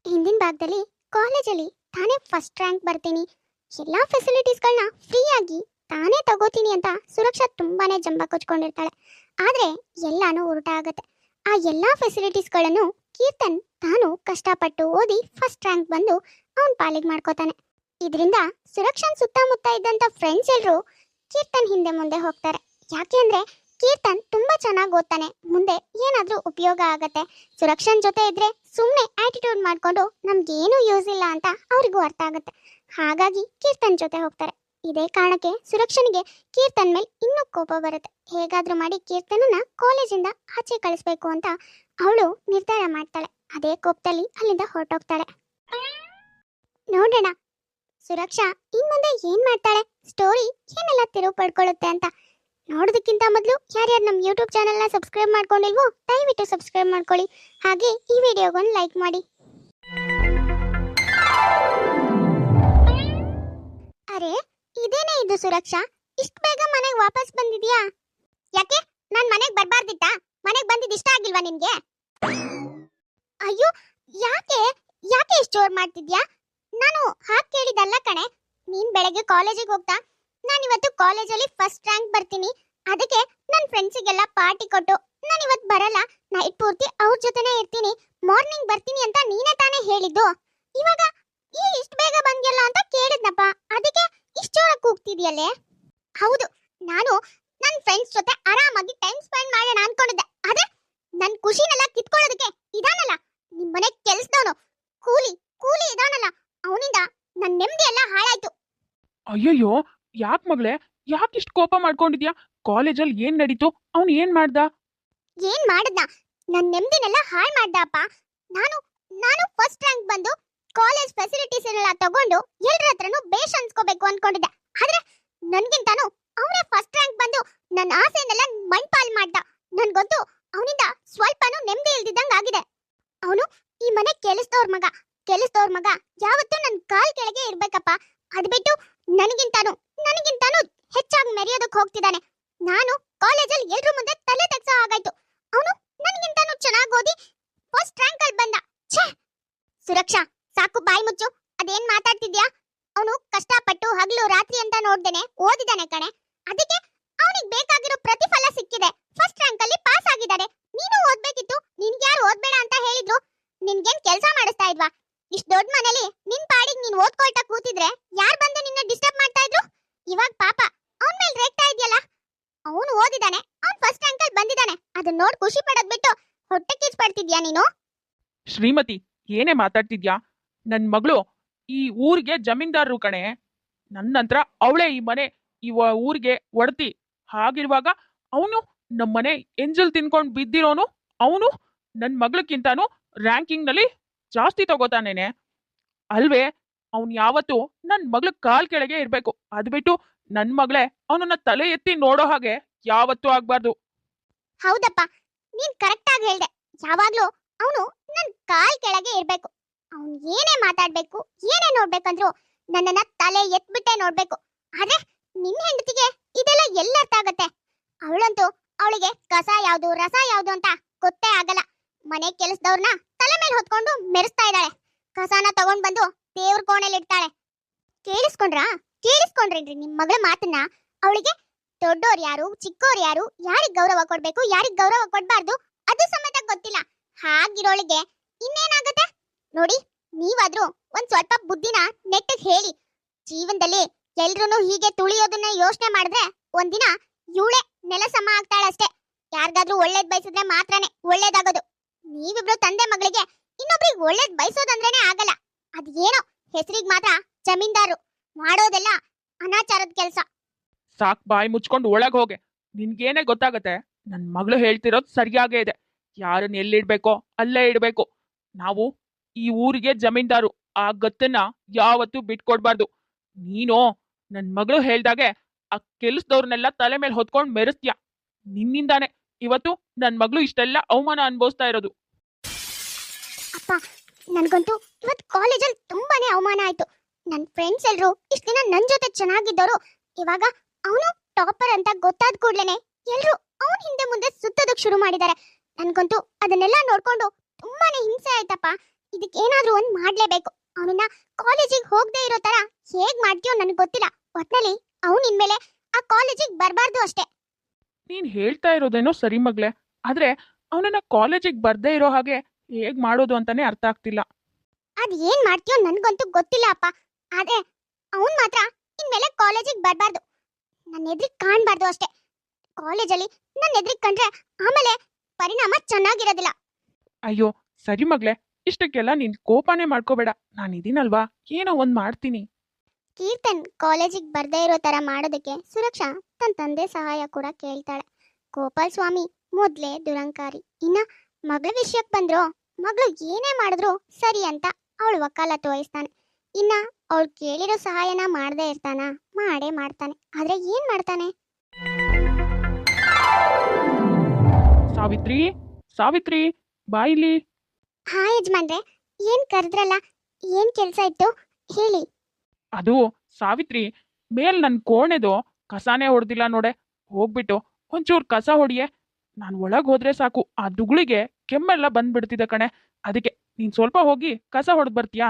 ಹಿಂದಿನ ಭಾಗದಲ್ಲಿ ಕಾಲೇಜಲ್ಲಿ ತಾನೇ ಫಸ್ಟ್ ರ್ಯಾಂಕ್ ಬರ್ತೀನಿ, ಎಲ್ಲ ಫೆಸಿಲಿಟೀಸ್ಗಳನ್ನ ಫ್ರೀಯಾಗಿ ತಾನೇ ತಗೋತೀನಿ ಅಂತ ಸುರಕ್ಷಾ ತುಂಬಾನೇ ಜಂಬ ಕೊಚ್ಕೊಂಡಿರ್ತಾಳೆ. ಆದ್ರೆ ಎಲ್ಲಾನು ಉಲ್ಟಾ ಆಗತ್ತೆ. ಆ ಎಲ್ಲಾ ಫೆಸಿಲಿಟೀಸ್ಗಳನ್ನು ಕೀರ್ತನ್ ತಾನು ಕಷ್ಟಪಟ್ಟು ಓದಿ ಫಸ್ಟ್ ರ್ಯಾಂಕ್ ಬಂದು ಅವನ್ ಪಾಲಿಗೆ ಮಾಡ್ಕೋತಾನೆ. ಇದರಿಂದ ಸುರಕ್ಷಾನ್ ಸುತ್ತಮುತ್ತ ಇದ್ದಂತ ಫ್ರೆಂಡ್ಸ್ ಎಲ್ರು ಕೀರ್ತನ್ ಹಿಂದೆ ಮುಂದೆ ಹೋಗ್ತಾರೆ. ಯಾಕೆ ಅಂದ್ರೆ ಕೀರ್ತನ್ ತುಂಬಾ ಚೆನ್ನಾಗಿ ಓದ್ತಾನೆ, ಮುಂದೆ ಏನಾದ್ರೂ ಉಪಯೋಗ ಆಗತ್ತೆ. ಸುರಕ್ಷಾನ್ ಜೊತೆ ಇದ್ರೆ ಸುಮ್ಮನೆ ಆಟಿಟ್ಯೂಡ್ ಮಾಡ್ಕೊಂಡು ನಮ್ಗೇನು ಯೂಸ್ ಇಲ್ಲ ಅಂತ ಅವ್ರಿಗೂ ಅರ್ಥ ಆಗುತ್ತೆ. ಹಾಗಾಗಿ ಕೀರ್ತನ್ ಜೊತೆ ಹೋಗ್ತಾರೆ. ಇದೇ ಕಾರಣಕ್ಕೆ ಸುರಕ್ಷನಿಗೆ ಕೀರ್ತನ್ ಮೇಲೆ ಇನ್ನೂ ಕೋಪ ಬರುತ್ತೆ. ಹೇಗಾದ್ರೂ ಮಾಡಿ ಕೀರ್ತನನ್ನ ಕಾಲೇಜಿಂದ ಆಚೆ ಕಳಿಸ್ಬೇಕು ಅಂತ ಅವಳು ನಿರ್ಧಾರ ಮಾಡ್ತಾಳೆ. ಅದೇ ಕೋಪದಲ್ಲಿ ಅಲ್ಲಿಂದ ಹೊರಟೋಗ್ತಾಳೆ. ನೋಡೋಣ ಸುರಕ್ಷಾ ಇನ್ ಮುಂದೆ ಏನ್ ಮಾಡ್ತಾಳೆ, ಸ್ಟೋರಿ ಏನೆಲ್ಲ ತಿರುವು ಪಡ್ಕೊಳ್ಳುತ್ತೆ ಅಂತ. ನೋಡೋದಕ್ಕಿಂತ ಮೊದಲು ಯಾರ್ಯಾರು ನಮ್ಮ ಯೂಟ್ಯೂಬ್ ಚಾನಲ್ನ ಸಬ್ಸ್ಕ್ರೈಬ್ ಮಾಡ್ಕೊಂಡಿಲ್ವೋ ದಯವಿಟ್ಟು ಸಬ್ಸ್ಕ್ರೈಬ್ ಮಾಡ್ಕೊಳ್ಳಿ. ಹಾಗೆ ಈ ವಿಡಿಯೋಗೊಂದು ಲೈಕ್ ಮಾಡಿ. ಅರೆ ಇದೇನೇ ಇದು ಸುರಕ್ಷಾ, ಇಷ್ಟು ಬೇಗ ಮನೆಗೆ ವಾಪಸ್ ಬಂದಿದ್ಯಾ? ಯಾಕೆ ನಾನು ಮನೆಗೆ ಬರಬಾರ್ದಿತ್ತಾ? ಮನೆಗೆ ಬಂದಿದ್ದು ಇಷ್ಟ ಆಗಿಲ್ವಾ ನಿನ್ಗೆ? ಅಯ್ಯೋ ಯಾಕೆ ಯಾಕೆ ಇಷ್ಟು ಜೋರ್ ಮಾಡ್ತಿದ್ಯಾ? ನಾನು ಹಾಗೆ ಕೇಳಿದಲ್ಲ ಕಣೆ. ನೀನ್ ಬೆಳಗ್ಗೆ ಕಾಲೇಜಿಗೆ ಹೋಗ್ತಾ ನಾನು ಇವತ್ತು ಕಾಲೇಜಲ್ಲಿ ಫಸ್ಟ್ ರ್ಯಾಂಕ್ ಬರ್ತೀನಿ, ಅದಕ್ಕೆ ನನ್ನ ಫ್ರೆಂಡ್ಸಿಗೆಲ್ಲ ಪಾರ್ಟಿ ಕೊಟ್ಟು ನಾನು ಇವತ್ತು ಬರಲ್ಲ, ನೈಟ್ ಪೂರ್ತಿ ಅವ್ರ ಜೊತೆನೇ ಇರ್ತೀನಿ, ಮಾರ್ನಿಂಗ್ ಬರ್ತೀನಿ ಅಂತ ನೀನೇ ತಾನೇ ಹೇಳಿದ್ದು. ಇವಾಗ ಇಷ್ಟು ಬೇಗ ಬಂದ್ಯಲ್ಲ ಅಂತ ಕೇಳಿದ್ನಪ್ಪ, ಅದಕ್ಕೆ ಇಷ್ಟು ಜೋರಾಗಿ ಕೂಗ್ತಿದ್ಯಲ್ಲೇ? ಹೌದು, ನಾನು ನನ್ನ ಫ್ರೆಂಡ್ಸ್ ಜೊತೆ ಆರಾಮಾಗಿ ಟೈಮ್ ಸ್ಪೆಂಡ್ ಮಾಡೋಣ ಅನ್ಕೊಂಡಿದ್ದೆ. ಆದ್ರೆ ನನ್ನ ಖುಷಿನೆಲ್ಲ ಕಿತ್ಕೊಳ್ಳೋದಕ್ಕೆ ಇದಾನಲ್ಲ ನಿಮ್ಮ ಮನೆ ಕೆಲ್ಸದವನು, ಕೂಲಿ ಕೂಲಿ ಇದಾನಲ್ಲ, ಅವನಿಂದ ನನ್ನ ನೆಮ್ಮದಿ ಎಲ್ಲ ಹಾಳಾಯ್ತು. ಅಯ್ಯಯ್ಯೋ, ಯಾಕೆ ಮಗಳೇ, ಯಾಕೆ ಇಷ್ಟು ಕೋಪ ಮಾಡ್ಕೊಂಡಿದ್ಯಾ? ಕಾಲೇಜಲ್ಲಿ ಏನ್ ನಡೀತು? ಅವ್ನು ಏನ್ ಮಾಡ್ದ? ಏನ್ ಮಾಡದ್ನ? ನನ್ನ ನೆಮ್ಮದಿನೆಲ್ಲ ಹಾಳು ಮಾಡ್ದಪ್ಪ. ನಾನು ನಾನು ಫಸ್ಟ್ ರ್ಯಾಂಕ್ ಬಂದು ಕಾಲೇಜ್ ಫೆಸಿಲಿಟೀಸ್ ಎಲ್ಲ ತಗೊಂಡು ಎಲ್ಲರ ಹತ್ರನೂ ಬೇಷ್ ಅನ್ಸ್ಕೋಬೇಕು ಅನ್ಕೊಂಡಿದ್ದೆ. ಆದ್ರೆ ನನ್ಗಿಂತಾನು ಅವನೇ ಫಸ್ಟ್ ರ್ಯಾಂಕ್ ಬಂದು ನನ್ನ ಆಸೆನೆಲ್ಲ ಮಣ್ಪಾಲ್ ಮಾಡ್ದ. ನನ್ಗಂತೂ ಅವನಿಂದ ಸ್ವಲ್ಪನೂ ನೆಮ್ಮದಿ ಇಲ್ದಿದ್ದಂಗೆ ಆಗಿದೆ. ಅವನು ಈ ಮನೆ ಕೆಲಸದವ್ರ ಮಗ ಯಾವತ್ತೂ ನನ್ನ ಕಾಲ್ ಕೆಳಗೆ ಇರ್ಬೇಕಪ್ಪ. ಅದ್ ಬಿಟ್ಟು ನನಗಿಂತಾನು ಹೆಚ್ಚಾಗಿ ಮೆರೆಯೋದಕ್ಕೆ ಹೋಗ್ತಿದ್ದಾನೆ. ನಾನು ಕಾಲೇಜಲ್ಲಿ ಎಲ್ರ ಮುಂದೆ ತಲೆ ತೆಗ್ಸೋ ಹಾಗಾಯ್ತು. ಅವನು ನನಗಿಂತಾನು ಚೆನ್ನಾಗಿ ಓದಿ ಫಸ್ಟ್ ರ್ಯಾಂಕ್ ಅಲ್ಲಿ ಬಂದ. ಛೇ ಸುರಕ್ಷಾ, ಸಾಕು ಬಾಯಿ ಮುಚ್ಚು. ಅದೇನ್ ಮಾತಾಡ್ತಿದ್ಯಾ? ಅವನು ಕಷ್ಟಪಟ್ಟು ಹಗಲು ರಾತ್ರಿ ಅಂತ ನೋಡ್ದೇನೆ ಓದಿದಾನೆ ಕಣೆ, ಅದಕ್ಕೆ ಅವನಿಗೆ ಬೇಕಾಗಿರೋ ಪ್ರತಿಫಲ ಸಿಕ್ಕಿದೆ. ಫಸ್ಟ್ ರ್ಯಾಂಕ್ ಅಲ್ಲಿ ಪಾಸ್ ಆಗಿದ್ದಾರೆ. ನೀನು ಓದ್ಬೇಕಿತ್ತು, ನಿನ್ಗ್ಯಾರು ಓದ್ಬೇಡ ಅಂತ ಹೇಳಿದ್ರು? ನಿನ್ಗೇನ್ ಕೆಲಸ ಮಾಡಿಸ್ತಾ ಇದ್ವಾ? ಇಷ್ಟು ದೊಡ್ಡ ಮನೇಲಿ ನಿನ್ ಪಾಡಿಗೆ ನೀನ್ ಓದ್ಕೊಳ್ತಾ ಕೂತಿದ್ರೆ ಯಾರು ಬಂದು ನಿನ್ನ ಡಿಸ್ಟರ್ಬ್ ಮಾಡ್ತಾ ಇದ್ರು? ಇವಾಗ ಪಾಪ ಅವನ ಮೇಲೆ ರೇಗ್ತಾ ಇದೆಯಲ್ಲ. ಅವನು ಓದಿದಾನೆ, ಅವನು ಫಸ್ಟ್ ರ್ಯಾಂಕ್ ಅಲ್ಲಿ ಬಂದಿದ್ದಾನೆ, ಅದನ್ನ ನೋಡಿ ಖುಷಿ ಪಡೋದ್ ಬಿಟ್ಟು ಹೊಟ್ಟೆ ಕಿಚ್ಚು ಪಡ್ತಿದ್ಯಾ ನೀನು? ಶ್ರೀಮತಿ, ಏನೇ ಮಾತಾಡ್ತಿದ್ಯಾ? ನನ್ ಮಗಳು ಈ ಊರಿಗೆ ಜಮೀನ್ದಾರರು ಕಣೆ. ನನ್ನ ನಂತರ ಅವಳೇ ಈ ಮನೆ ಈ ಊರಿಗೆ ಒಡತಿ. ಹಾಗಿರುವಾಗ ಅವನು ನಮ್ಮನೆ ಎಂಜಲ್ ತಿನ್ಕೊಂಡು ಬಿದ್ದಿರೋನು, ಅವನು ನನ್ನ ಮಗಳಕ್ಕಿಂತಾನು ರ್ಯಾಂಕಿಂಗ್ ನಲ್ಲಿ ಜಾಸ್ತಿ ತಗೋತಾನೇನೆ ಅಲ್ವೇ? ಅವ್ನು ಯಾವತ್ತು ನನ್ನ ಮಗಳ ಕಾಲ್ ಕೆಳಗೆ ಇರ್ಬೇಕು. ಅದ್ ಬಿಟ್ಟು ನನ್ ಮಗಳೇ ಅವನನ್ನ ತಲೆ ಎತ್ತಿ ನೋಡೋ ಹಾಗೆ ಯಾವತ್ತೂ ಆಗ್ಬಾರ್ದು. ಹೌದಪ್ಪ, ನೀನ್ ಕರೆಕ್ಟ್ ಆಗಿ ಹೇಳ್ದೆ. ಯಾವಾಗ್ಲೂ ಅವನು ನನ್ ಕಾಲ್ ಕೆಳಗೆ ಇರ್ಬೇಕು. ಅವನು ಏನೇ ಮಾತಾಡ್ಬೇಕು, ಏನೇ ನೋಡ್ಬೇಕಂದ್ರು ನನ್ನನ್ನ ತಲೆ ಎತ್ಬಿಟ್ಟೆ ನೋಡ್ಬೇಕು. ಆದ್ರೆ ನಿನ್ ಹೆಂಡತಿಗೆ ಇದೆಲ್ಲ ಎಲ್ಲ ಅರ್ಥ ಆಗತ್ತೆ? ಅವಳಂತೂ ಅವಳಿಗೆ ಕಸ ಯಾವ್ದು ರಸ ಯಾವ್ದು ಅಂತ ಗೊತ್ತೇ ಆಗಲ್ಲ. ಮನೆ ಕೆಲಸದವ್ರನ್ನ ತಲೆ ಮೇಲೆ ಹೊತ್ಕೊಂಡು ಮೆರೆಸ್ತಾ ಇದ್ದಾಳೆ. ಕಸನ ತಗೊಂಡ್ ಬಂದು ದೇವ್ರ ಕೋಣೆಲಿ ಇಡ್ತಾಳೆ. ಕೇಳಿಸ್ಕೊಂಡ್ರೇನ್ರಿ ನಿಮ್ ಮಗಳ ಮಾತನ್ನ? ಅವಳಿಗೆ ದೊಡ್ಡೋರ್ ಯಾರು ಚಿಕ್ಕೋರ್ ಯಾರು, ಯಾರಿಗ್ ಗೌರವ ಕೊಡ್ಬೇಕು ಯಾರಿಗ್ ಗೌರವ ಕೊಡ್ಬಾರ್ದು ಅದು ಸಮೇತ ಗೊತ್ತಿಲ್ಲ. ಹಾಗಿರೋಳಿಗೆ ಇನ್ನೇನಾಗತ್ತೆ ನೋಡಿ. ನೀವಾದ್ರೂ ಒಂದ್ ಸ್ವಲ್ಪ ಬುದ್ಧಿನ ನೆಟ್ಟಗ್ ಹೇಳಿ. ಜೀವನದಲ್ಲಿ ಎಲ್ರೂ ಹೀಗೆ ತುಳಿಯೋದನ್ನ ಯೋಚನೆ ಮಾಡಿದ್ರೆ ಒಂದಿನ ಇವಳೆ ನೆಲ ಸಮ ಆಗ್ತಾಳಷ್ಟೇ. ಯಾರಿಗಾದ್ರೂ ಒಳ್ಳೇದ್ ಬಯಸಿದ್ರೆ ಮಾತ್ರನೇ ಒಳ್ಳೇದಾಗೋದು. ನೀವಿಬ್ರು ತಂದೆ ಮಗಳಿಗೆ ಇನ್ನೊಬ್ರಿಗೆ ಒಳ್ಳೇದ್ ಬಯಸೋದಂದ್ರೇನೆ ಆಗಲ್ಲ. ಅದ್ ಏನೋ ಹೆಸರಿಗೆ ಮಾತ್ರ ಜಮೀನ್ದಾರು, ಮಾಡೋದೆಲ್ಲ ಅನಾಚಾರದ ಕೆಲಸ. ಸಾಕ್, ಬಾಯಿ ಮುಚ್ಕೊಂಡು ಒಳಗ್ ಹೋಗೆ. ನಿನ್ಗೇನೆ ಗೊತ್ತಾಗತ್ತೆ? ನನ್ ಮಗಳು ಹೇಳ್ತಿರೋದು ಸರಿಯಾಗೇ ಇದೆ. ಯಾರನ್ನ ಎಲ್ಲಿಡ್ಬೇಕೋ ಅಲ್ಲೇ ಇಡ್ಬೇಕು. ನಾವು ಈ ಊರಿಗೆ ಜಮೀನ್ದಾರು, ಆ ಗತ್ತನ್ನ ಯಾವತ್ತೂ ಬಿಟ್ಕೊಡ್ಬಾರ್ದು. ನೀನು ನನ್ ಮಗಳು ಹೇಳ್ದಾಗೆ ಆ ಕೆಲ್ಸದವ್ರನ್ನೆಲ್ಲ ತಲೆ ಮೇಲೆ ಹೊತ್ಕೊಂಡ್ ಮೆರೆಸ್ತೀಯ. ನಿನ್ನಿಂದಾನೆ ಇವತ್ತು ನನ್ ಮಗಳು ಇಷ್ಟೆಲ್ಲ ಅವಮಾನ ಅನ್ಭವಿಸ್ತಾ ಇರೋದು. ಅಪ್ಪ, ನನ್ಗಂತೂ ಇವತ್ತು ಕಾಲೇಜಲ್ಲಿ ತುಂಬಾನೇ ಅವಮಾನ ಆಯ್ತು. ನನ್ನ ಫ್ರೆಂಡ್ಸ್ ಎಲ್ರು ಇಷ್ಟ ದಿನ ನನ್ ಜೊತೆ ಚೆನ್ನಾಗಿದ್ದವರು ಇವಾಗ ಅವನು ಟಾಪರ್ ಅಂತ ಗೊತ್ತಾದ ಕೂಡ್ಲೇನೆ ಎಲ್ರು ಅವನ್ ಹಿಂದೆ ಮುಂದೆ ಸುತ್ತೋದಕ್ ಶುರು ಮಾಡಿದ್ದಾರೆ. ನನ್ಗಂತೂ ಅದನ್ನೆಲ್ಲ ನೋಡ್ಕೊಂಡು ತುಂಬಾನೇ ಹಿಂಸೆ ಆಯ್ತಪ್ಪ. ಇದಕ್ಕೆ ಏನಾದ್ರೂ ಒಂದ್ ಮಾಡ್ಲೇಬೇಕು. ಅವನನ್ನ ಕಾಲೇಜಿಗೆ ಹೋಗದೆ ಇರೋ ತರ ಹೇಗ್ ಮಾಡ್ತೀಯೋ ನನಗೆ ಗೊತ್ತಿಲ್ಲ. ಒಟ್ನಲ್ಲಿ ಅವನ್ ಇನ್ಮೇಲೆ ಆ ಕಾಲೇಜಿಗೆ ಬರಬಾರ್ದು ಅಷ್ಟೇ. ನೀನ್ ಹೇಳ್ತಾ ಇರೋದೇನೋ ಸರಿ ಮಗ್ಲೆ, ಆದ್ರೆ ಅವನನ್ನ ಕಾಲೇಜಿಗೆ ಬರ್ದೇ ಇರೋ ಹಾಗೆ ಹೇಗ್ ಮಾಡೋದು ಅಂತಾನೆ ಅರ್ಥ ಆಗ್ತಿಲ್ಲ. ಅದ್ ಏನ್ ಮಾಡ್ತೀಯೋ ನನ್ಗಂತೂ ಗೊತ್ತಿಲ್ಲ ಅಪ್ಪ. ಆದ್ರೆ ಅವನ್ ಮಾತ್ರ ಇನ್ಮೇಲೆ ಕಾಲೇಜಿಗೆ ಬರಬಾರ್ದು, ನನ್ನ ಎದುರಿಗೆ ಕಾಣ್ಬಾರ್ದು ಅಷ್ಟೇ. ಕಾಲೇಜಲ್ಲಿ ನನ್ನ ಎದುರಿಗೆ ಕಂಡ್ರೆ ಆಮೇಲೆ ಪರಿಣಾಮ ಚೆನ್ನಾಗಿರೋದಿಲ್ಲ. ಅಯ್ಯೋ ಸರಿ ಮಗ್ಲೆ, ಇಷ್ಟಕ್ಕೆಲ್ಲ ನೀನ್ ಕೋಪನೇ ಮಾಡ್ಕೋಬೇಡ, ನಾನಿದೀನಲ್ವಾ, ಏನೋ ಒಂದ್ ಮಾಡ್ತೀನಿ. ಕೀರ್ತನ್ ಕಾಲೇಜಿಗೆ ಬರ್ದೇ ಇರೋ ತರ ಮಾಡೋದಕ್ಕೆ ಸುರಕ್ಷಾ ತನ್ನ ತಂದೆ ಸಹಾಯ ಕೂಡ ಕೇಳ್ತಾಳೆ. ಗೋಪಾಲ್ ಸ್ವಾಮಿ ಮೊದ್ಲೇ ದುರಂಕಾರಿ. ಇನ್ನ ಮಗಳ ವಿಷಯಕ್ಕೆ ಬಂದ್ರು, ಮಗಳು ಏನೇ ಮಾಡಿದ್ರು ಸರಿ ಅಂತ ಅವಳು ವಕಾಲತ್ತು ವಹಿಸ್ತಾನೆ. ಇನ್ನ ಅವಳು ಕೇಳಿರೋ ಸಹಾಯನ ಮಾಡದೇ ಇರ್ತಾನ? ಮಾಡೇ ಮಾಡ್ತಾನೆ. ಆದ್ರೆ ಏನ್ ಮಾಡ್ತಾನೆ? ಸಾವಿತ್ರಿ, ಸಾವಿತ್ರಿ, ಬಾಯಿಲಿ. ಹಾ ಯಜಮಾನ್ರೆ, ಏನ್ ಕರೆದ್ರಲ್ಲ, ಏನ್ ಕೆಲ್ಸ ಇತ್ತು ಹೇಳಿ. ಅದು ಸಾವಿತ್ರಿ, ಮೇಲ್ ನನ್ ಕೋಣೆದು ಕಸಾನೇ ಹೊಡ್ದಿಲ್ಲ ನೋಡೆ, ಹೋಗ್ಬಿಟ್ಟು ಒಂಚೂರು ಕಸ ಹೊಡಿಯೇ. ನಾನು ಒಳಗ್ ಹೋದ್ರೆ ಸಾಕು ಆ ದುಗುಳಿಗೆ ಕೆಮ್ಮೆಲ್ಲ ಬಂದ್ಬಿಡ್ತಿದೆ ಕಣೆ. ಅದಕ್ಕೆ ನೀನ್ ಸ್ವಲ್ಪ ಹೋಗಿ ಕಸ ಹೊಡೆದ್ ಬರ್ತೀಯಾ?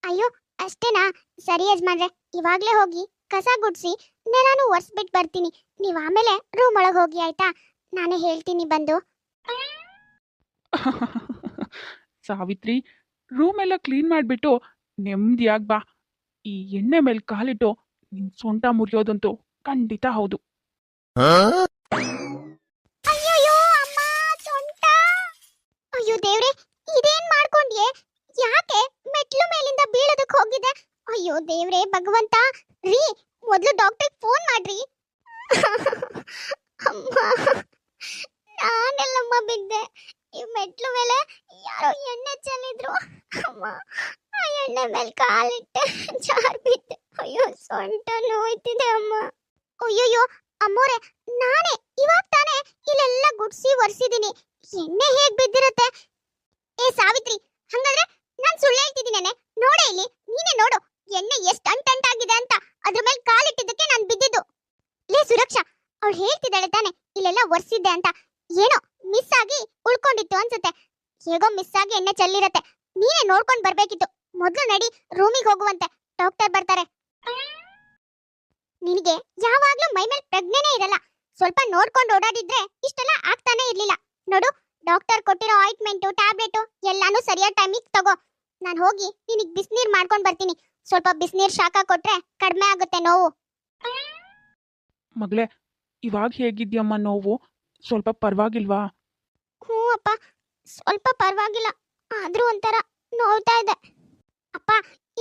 ಅಯ್ಯೋ ಅಷ್ಟೇನಾ? ಸರಿ ಯಜಮಾನ್ರೆ, ಇವಾಗ್ಲೇ ಹೋಗಿ ಕಸ ಗುಡ್ಸಿ ನೆಲಾನು ಒರ್ಸ್ಬಿಟ್ ಬರ್ತೀನಿ. ನೀವ್ ಆಮೇಲೆ ರೂಮ್ ಒಳಗ್ ಹೋಗಿ ಆಯ್ತಾ? ನಾನೇ ಹೇಳ್ತೀನಿ ಬಂದು. ಸಾವಿತ್ರಿ, ರೂಮ್ ಎಲ್ಲ ಕ್ಲೀನ್ ಮಾಡ್ಬಿಟ್ಟು ನೆಮ್ಮದಿಯಾಗ್ ಬಾ. ಈ ಎಣ್ಣೆ ಮೇಲೆ ಕಾಲಿಟ್ಟು ನಿನ್ ಸೊಂಟ ಮುರಿಯೋದಂತೂ ಖಂಡಿತ ಹೌದು. ಅಯ್ಯಯ್ಯೋ ಅಮ್ಮ, ಸೊಂಟ! ಅಯ್ಯೋ ದೇವ್ರೆ, ಇದೇನ್ ಮಾಡ್ಕೊಂಡ್ಯೆ? ಯಾಕೆ ಮೆಟ್ಲು ಮೇಲಿಂದ ಬೀಳೋದಕ್ ಹೋಗಿದೆ? ಅಯ್ಯೋ ದೇವ್ರೆ ಭಗವಂತ! ರೀ, ಮೊದ್ಲು ಡಾಕ್ಟರ್ಗೆ ಫೋನ್ ಮಾಡ್ರಿ. ಅಮ್ಮ, ನಾನೆಲ್ಲಮ್ಮ ಬಿದ್ದೆ. ಈ ಮೆಟ್ಲು ಮೇಲೆ ಯಾರೋ ಎಣ್ಣೆ ಚೆಲ್ಲಿದ್ರು. ಅಮ್ಮ, ಆ ಎಣ್ಣೆ ಮೇಲೆ ಕಾಲಿಟ್ಟೆ, ಜಾರ್ ಬಿದ್ದೆ. ಅಯ್ಯೋ ಸೊಂಟ ನೋಯ್ತಿದೆ ಅಮ್ಮ. ಅಯ್ಯಯ್ಯೋ ಅಮ್ಮೋರೆ, ನಾನೇ ಇವಾಗ ತಾನೇ ಇಲ್ಲೆಲ್ಲ ಗುಡ್ಸಿ ಒರೆಸಿದೀನಿ. ಎಣ್ಣೆ ಹೇಗ್ ಬಿದ್ದಿರತ್ತೆ? ಏ ಸಾವಿತ್ರಿ, ಹಂಗಾದ್ರೆ ನಾನ್ ಸುಳ್ಳು ಹೇಳ್ತಿದ್ದೀನೇನೆ? ನೋಡೆ ಇಲ್ಲಿ, ನೀನೇ ನೋಡು ಎಣ್ಣೆ ಎಷ್ಟು ಅಂಟಂಟಾಗಿದೆ ಅಂತ. ಅದ್ರ ಮೇಲೆ ಕಾಲಿಟ್ಟಿದ್ದಕ್ಕೆ ನಾನ್ ಬಿದ್ದಿದ್ದು. ಲೇ ಸುರಕ್ಷಾ, ಅವಳು ಹೇಳ್ತಿದ್ದಾಳೆ ತಾನೆ ಇಲ್ಲೆಲ್ಲ ಒರೆಸಿದ್ದೆ ಅಂತ. ಏನೋ ಮಿಸ್ ಆಗಿ ಉಳ್ಕೊಂಡಿತ್ತು ಅನ್ಸುತ್ತೆ. ಹೇಗೋ ಮಿಸ್ ಆಗಿ ಎಣ್ಣೆ ಚೆಲ್ಲಿರತ್ತೆ. ನೀನೇ ನೋಡ್ಕೊಂಡ್ ಬರ್ಬೇಕಿತ್ತು. ಮೊದ್ಲು ನಡಿ, ರೂಮಿಗೆ ಹೋಗುವಂತೆ, ಡಾಕ್ಟರ್ ಬರ್ತಾರೆ. ನಿನಗೆ ಯಾವಾಗ್ಲೂ ಮೈ ಮೇಲೆ ಪ್ರಜ್ಞೆನೇ ಇರಲ್ಲ. ಸ್ವಲ್ಪ ನೋಡ್ಕೊಂಡು ಓಡಾಡಿದ್ರೆ ಇಷ್ಟೆಲ್ಲ ಆಗ್ತಾನೆ ಇರ್ಲಿಲ್ಲ. ನೋಡು, ಡಾಕ್ಟರ್ ಕೊಟ್ಟಿರೋ ಆಯಿಂಟ್ಮೆಂಟು ಟ್ಯಾಬ್ಲೆಟು ಎಲ್ಲಾನು ಸರಿಯಾದ ಟೈಮಿಗೆ ತಗೋ. ನಾನು ಹೋಗಿ ನಿನಗೆ ಬಿಸಿನೀರು ಮಾಡ್ಕೊಂಡು ಬರ್ತೀನಿ. ಸ್ವಲ್ಪ ಬಿಸಿನೀರು ಶಾಖ ಕೊಟ್ರೆ ಕಡಿಮೆ ಆಗುತ್ತೆ ನೋವು. ಮಗಳೇ, ಇವಾಗ ಹೇಗಿದ್ಯಮ್ಮ? ನೋವು ಸ್ವಲ್ಪ ಪರವಾಗಿಲ್ವಾ? ಹ್ಞೂ ಅಪ್ಪ, ಸ್ವಲ್ಪ ಪರವಾಗಿಲ್ಲ, ಆದ್ರೂ ಒಂಥರ ನೋವ್ತಾ ಇದೆ. ಅಪ್ಪ,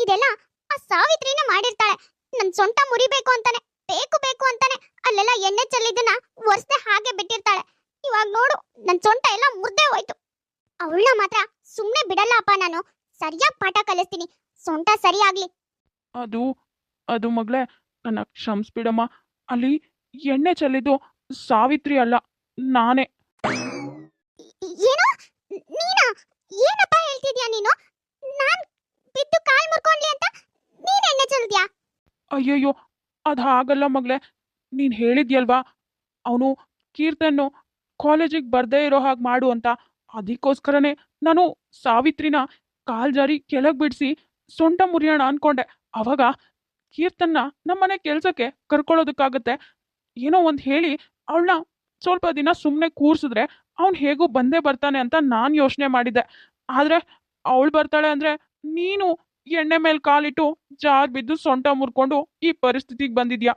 ಇದೆಲ್ಲ ಆ ಸಾವಿತ್ರಿನೇ ಮಾಡಿರ್ತಾಳೆ. ನನ್ ಸೊಂಟ ಮುರಿಬೇಕು ಅಂತಾನೆ, ಬೇಕು ಬೇಕು ಅಂತಾನೆ ಅಲ್ಲೆಲ್ಲ ಎಣ್ಣೆ ಚೆಲ್ಲಿದ್ದನ್ನ ಒರೆಸ್ದೆ ಹಾಗೆ ಬಿಟ್ಟಿರ್ತಾಳೆ. ಇವಾಗ ನೋಡು, ನನ್ ಸೊಂಟ ಎಲ್ಲ ಮುರ್ದೇ ಹೋಯ್ತು. ಅವಳನ್ನ ಮಾತ್ರ ಸುಮ್ಮನೆ ಬಿಡಲ್ಲ ಅಪ್ಪ ನಾನು. ಸರಿಯಾಗಿ ಪಾಠ ಕಲಿಸ್ತೀನಿ, ಸೊಂಟ ಸರಿ ಆಗ್ಲಿ. ಅದು ಅದು ಮಗಳೇ, ನನ್ನ ಕ್ಷಮಿಸ್ಬಿಡಮ್ಮ. ಅಲ್ಲಿ ಎಣ್ಣೆ ಚೆಲ್ಲಿದ್ದು ಸಾವಿತ್ರಿ ಅಲ್ಲ, ನಾನೇ. ಏನೋ ನೀನಾ? ಏನಪ್ಪ ಹೇಳ್ತಿದ್ಯಾ ನೀನು? ನಾನ್ ಬಿದ್ದು ಕಾಲ್ ಮುರ್ಕೊಂಡ್ಲಿ ಅಂತ ನೀನ್ ಎಣ್ಣೆ ಚೆಲ್ದ್ಯಾ? ಅಯ್ಯಯ್ಯೋ, ಅದು ಹಾಗಲ್ಲ ಮಗಳೇ. ನೀನು ಹೇಳಿದ್ಯಲ್ವಾ, ಅವನು ಕೀರ್ತನ್ನು ಕಾಲೇಜಿಗೆ ಬರ್ದೇ ಇರೋ ಹಾಗೆ ಮಾಡು ಅಂತ. ಅದಕ್ಕೋಸ್ಕರನೇ ನಾನು ಸಾವಿತ್ರಿನ ಕಾಲ್ ಜಾರಿ ಕೆಳಗೆ ಬಿಡಿಸಿ ಸೊಂಟ ಮುರಿಯೋಣ ಅನ್ಕೊಂಡೆ. ಅವಾಗ ಕೀರ್ತನ್ನ ನಮ್ಮನೆ ಕೆಲಸಕ್ಕೆ ಕರ್ಕೊಳ್ಳೋದಕ್ಕಾಗತ್ತೆ ಏನೋ ಒಂದು ಹೇಳಿ ಅವಳನ್ನ ಸ್ವಲ್ಪ ದಿನ ಸುಮ್ಮನೆ ಕೂರಿಸಿದ್ರೆ ಅವ್ನು ಹೇಗೂ ಬಂದೇ ಬರ್ತಾನೆ ಅಂತ ನಾನು ಯೋಚನೆ ಮಾಡಿದ್ದೆ. ಆದರೆ ಅವಳು ಬರ್ತಾಳೆ ಅಂದರೆ ನೀನು ಎಣ್ಣೆ ಮೇಲೆ ಕಾಲಿಟ್ಟು ಜಾರ್ ಬಿದ್ದು ಸೊಂಟ ಮುರ್ಕೊಂಡು ಈ ಪರಿಸ್ಥಿತಿಗೆ ಬಂದಿದ್ಯಾ.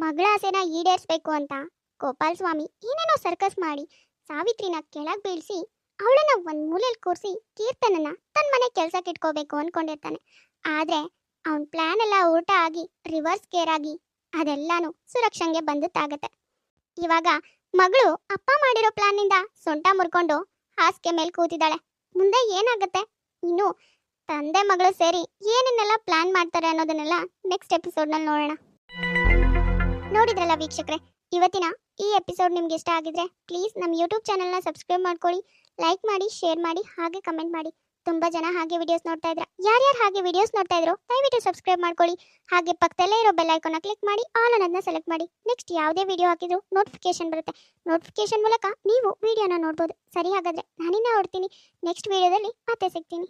ಮಗಳ ಆಸೆನ ಈಡೇರಿಸಬೇಕು ಅಂತ ಗೋಪಾಲ್ ಸ್ವಾಮಿ ಏನೇನೋ ಸರ್ಕಸ್ ಮಾಡಿ ಸಾವಿತ್ರಿನ ಕೆಳಗೆ ಬೀಳಿಸಿ ಅವಳನ್ನ ಒಂದ್ ಮೂಲೆಯಲ್ಲಿ ಕೂರಿಸಿ ಕೀರ್ತನನ್ನ ತನ್ನ ಮನೆ ಕೆಲ್ಸಕ್ಕೆ ಇಟ್ಕೋಬೇಕು ಅನ್ಕೊಂಡಿರ್ತಾನೆ. ಆದ್ರೆ ಅವನ್ ಪ್ಲಾನ್ ಎಲ್ಲ ಊಟ ಆಗಿ ರಿವರ್ಸ್ ಗೇರ್ ಆಗಿ ಅದೆಲ್ಲಾನು ಸುರಕ್ಷಂಗೆ ಬಂದತ್ತಾಗತ್ತೆ. ಇವಾಗ ಮಗಳು ಅಪ್ಪ ಮಾಡಿರೋ ಪ್ಲಾನ್ ನಿಂದ ಸೊಂಟ ಮುರ್ಕೊಂಡು ಹಾಸಿಗೆ ಮೇಲೆ ಕೂತಿದ್ದಾಳೆ. ಮುಂದೆ ಏನಾಗುತ್ತೆ ಇನ್ನು ತಂದೆ ಮಗಳು ಸೇರಿ ಏನೇನೆಲ್ಲ ಪ್ಲಾನ್ ಮಾಡ್ತಾರೆ ಅನ್ನೋದನ್ನೆಲ್ಲ ನೆಕ್ಸ್ಟ್ ಎಪಿಸೋಡ್ನಲ್ಲಿ ನೋಡೋಣ. ನೋಡಿದ್ರಲ್ಲ ವೀಕ್ಷಕರೇ, ಇವತ್ತಿನ ಈ ಎಪಿಸೋಡ್ ನಿಮ್ಗೆ ಇಷ್ಟ ಆಗಿದ್ರೆ ಪ್ಲೀಸ್ ನಮ್ಮ ಯೂಟ್ಯೂಬ್ ಚಾನಲ್ನ ಸಬ್ಸ್ಕ್ರೈಬ್ ಮಾಡ್ಕೊಳ್ಳಿ, ಲೈಕ್ ಮಾಡಿ, ಶೇರ್ ಮಾಡಿ, ಹಾಗೆ ಕಮೆಂಟ್ ಮಾಡಿ. ತುಂಬಾ ಜನ ಹಾಗೆ ವಿಡಿಯೋಸ್ ನೋಡ್ತಾ ಇದ್ರ. ಯಾರ್ಯಾರು ಹಾಗೆ ವಿಡಿಯೋಸ್ ನೋಡ್ತಾ ಇದ್ರು ದಯವಿಟ್ಟು ಸಬ್ಸ್ಕ್ರೈಬ್ ಮಾಡ್ಕೊಳ್ಳಿ. ಹಾಗೆ ಪಕ್ಕದಲ್ಲೇ ಇರೋ ಬೆಲ್ ಐಕಾನ್ ಕ್ಲಿಕ್ ಮಾಡಿ ಆಲ್ ಅನ್ನೋದನ್ನ ಸೆಲೆಕ್ಟ್ ಮಾಡಿ. ನೆಕ್ಸ್ಟ್ ಯಾವುದೇ ವಿಡಿಯೋ ಹಾಕಿದ್ರು ನೋಟಿಫಿಕೇಶನ್ ಬರುತ್ತೆ. ನೋಟಿಫಿಕೇಶನ್ ಮೂಲಕ ನೀವು ವಿಡಿಯೋನ ನೋಡ್ಬೋದು. ಸರಿ, ಹಾಗಾದ್ರೆ ನಾನಿನ್ನ ಹೊರಡ್ತೀನಿ. ನೆಕ್ಸ್ಟ್ ವಿಡಿಯೋದಲ್ಲಿ ಮತ್ತೆ ಸಿಗ್ತೀನಿ.